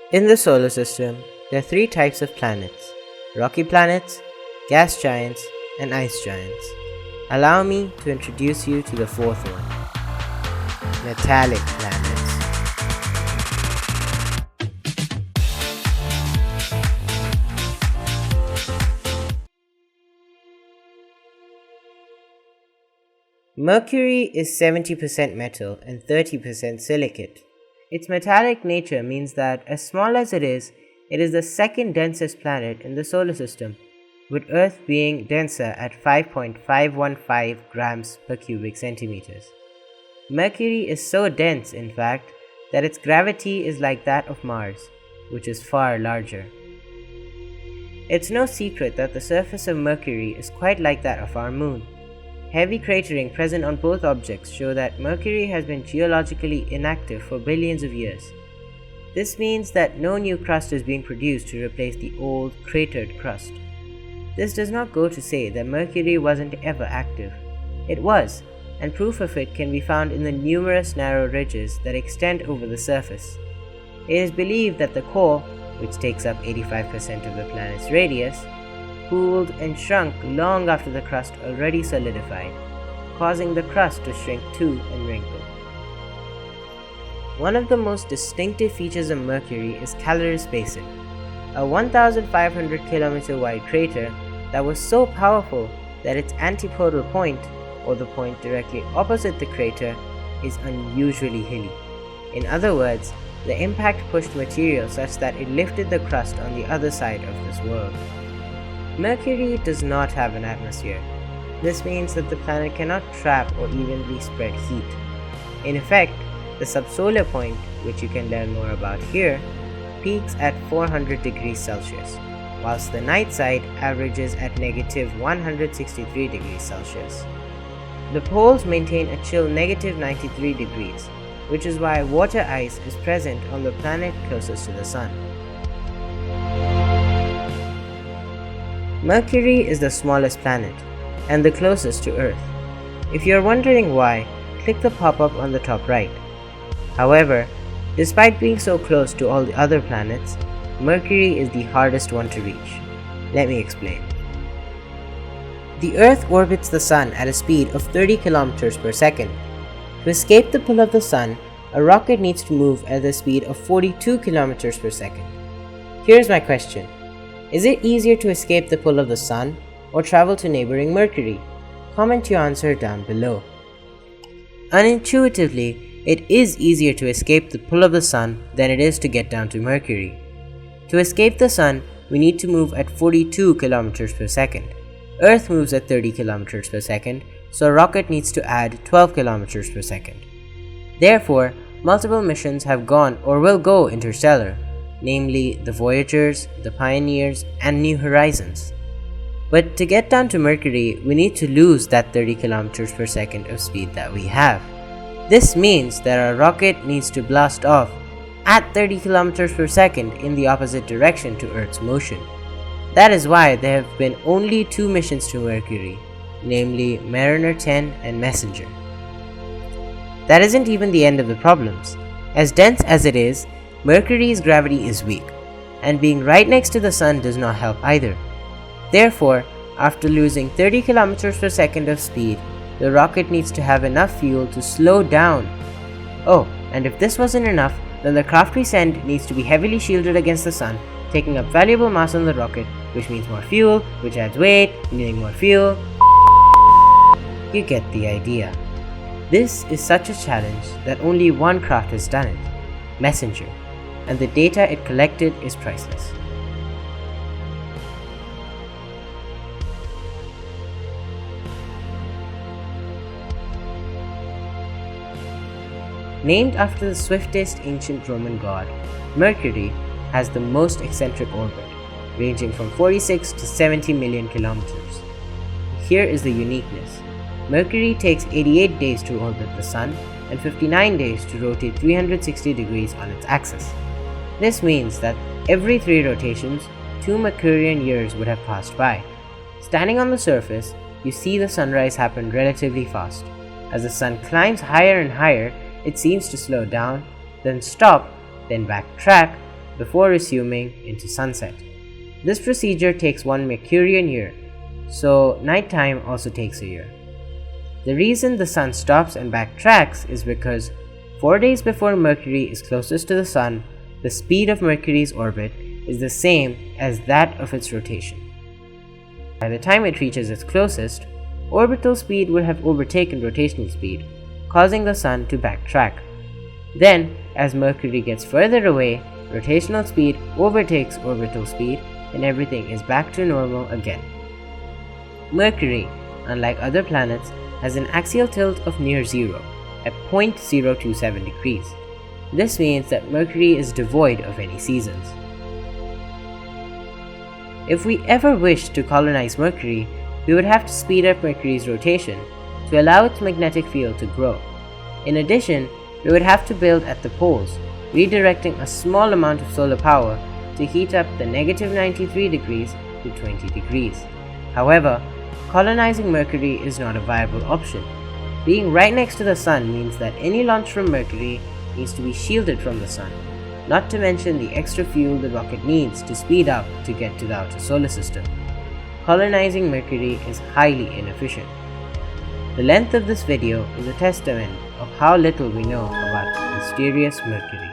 In the solar system, there are three types of planets: rocky planets, gas giants, and ice giants. Allow me to introduce you to the fourth one: metallic planets. Mercury is 70% metal and 30% silicate. Its metallic nature means that, as small as it is the second densest planet in the solar system, with Earth being denser at 5.515 grams per cubic centimeters. Mercury is so dense, in fact, that its gravity is like that of Mars, which is far larger. It's no secret that the surface of Mercury is quite like that of our Moon. Heavy cratering present on both objects show that Mercury has been geologically inactive for billions of years. This means that no new crust is being produced to replace the old, cratered crust. This does not go to say that Mercury wasn't ever active. It was, and proof of it can be found in the numerous narrow ridges that extend over the surface. It is believed that the core, which takes up 85% of the planet's radius, cooled and shrunk long after the crust already solidified, causing the crust to shrink too and wrinkle. One of the most distinctive features of Mercury is Caloris Basin, a 1,500 km wide crater that was so powerful that its antipodal point, or the point directly opposite the crater, is unusually hilly. In other words, the impact pushed material such that it lifted the crust on the other side of this world. Mercury does not have an atmosphere. This means that the planet cannot trap or evenly spread heat. In effect, the subsolar point, which you can learn more about here, peaks at 400 degrees Celsius, whilst the night side averages at negative 163 degrees Celsius. The poles maintain a chill negative 93 degrees, which is why water ice is present on the planet closest to the Sun. Mercury is the smallest planet, and the closest to Earth. If you're wondering why, click the pop-up on the top right. However, despite being so close to all the other planets, Mercury is the hardest one to reach. Let me explain. The Earth orbits the Sun at a speed of 30 km per second. To escape the pull of the Sun, a rocket needs to move at the speed of 42 km per second. Here's my question. Is it easier to escape the pull of the Sun or travel to neighboring Mercury? Comment your answer down below. Unintuitively, it is easier to escape the pull of the Sun than it is to get down to Mercury. To escape the Sun, we need to move at 42 km per second. Earth moves at 30 km per second, so a rocket needs to add 12 km per second. Therefore, multiple missions have gone or will go interstellar, namely the Voyagers, the Pioneers, and New Horizons. But to get down to Mercury, we need to lose that 30 km per second of speed that we have. This means that our rocket needs to blast off at 30 km per second in the opposite direction to Earth's motion. That is why there have been only 2 missions to Mercury, namely Mariner 10 and Messenger. That isn't even the end of the problems. As dense as it is, Mercury's gravity is weak, and being right next to the Sun does not help either. Therefore, after losing 30 km per second of speed, the rocket needs to have enough fuel to slow down. Oh, and if this wasn't enough, then the craft we send needs to be heavily shielded against the Sun, taking up valuable mass on the rocket, which means more fuel, which adds weight, needing more fuel. You get the idea. This is such a challenge that only one craft has done it, Messenger, and the data it collected is priceless. Named after the swiftest ancient Roman god, Mercury has the most eccentric orbit, ranging from 46 to 70 million kilometers. Here is the uniqueness. Mercury takes 88 days to orbit the Sun and 59 days to rotate 360 degrees on its axis. This means that every 3 rotations, 2 Mercurian years would have passed by. Standing on the surface, you see the sunrise happen relatively fast. As the Sun climbs higher and higher, it seems to slow down, then stop, then backtrack, before resuming into sunset. This procedure takes 1 Mercurian year, so nighttime also takes a year. The reason the sun stops and backtracks is because 4 days before Mercury is closest to the sun, the speed of Mercury's orbit is the same as that of its rotation. By the time it reaches its closest, orbital speed would have overtaken rotational speed, causing the sun to backtrack. Then, as Mercury gets further away, rotational speed overtakes orbital speed and everything is back to normal again. Mercury, unlike other planets, has an axial tilt of near zero, at 0.027 degrees. This means that Mercury is devoid of any seasons. If we ever wished to colonize Mercury, we would have to speed up Mercury's rotation to allow its magnetic field to grow. In addition, we would have to build at the poles, redirecting a small amount of solar power to heat up the -93 degrees to 20 degrees. However, colonizing Mercury is not a viable option. Being right next to the sun means that any launch from Mercury needs to be shielded from the sun, not to mention the extra fuel the rocket needs to speed up to get to the outer solar system. Colonizing Mercury is highly inefficient. The length of this video is a testament of how little we know about mysterious Mercury.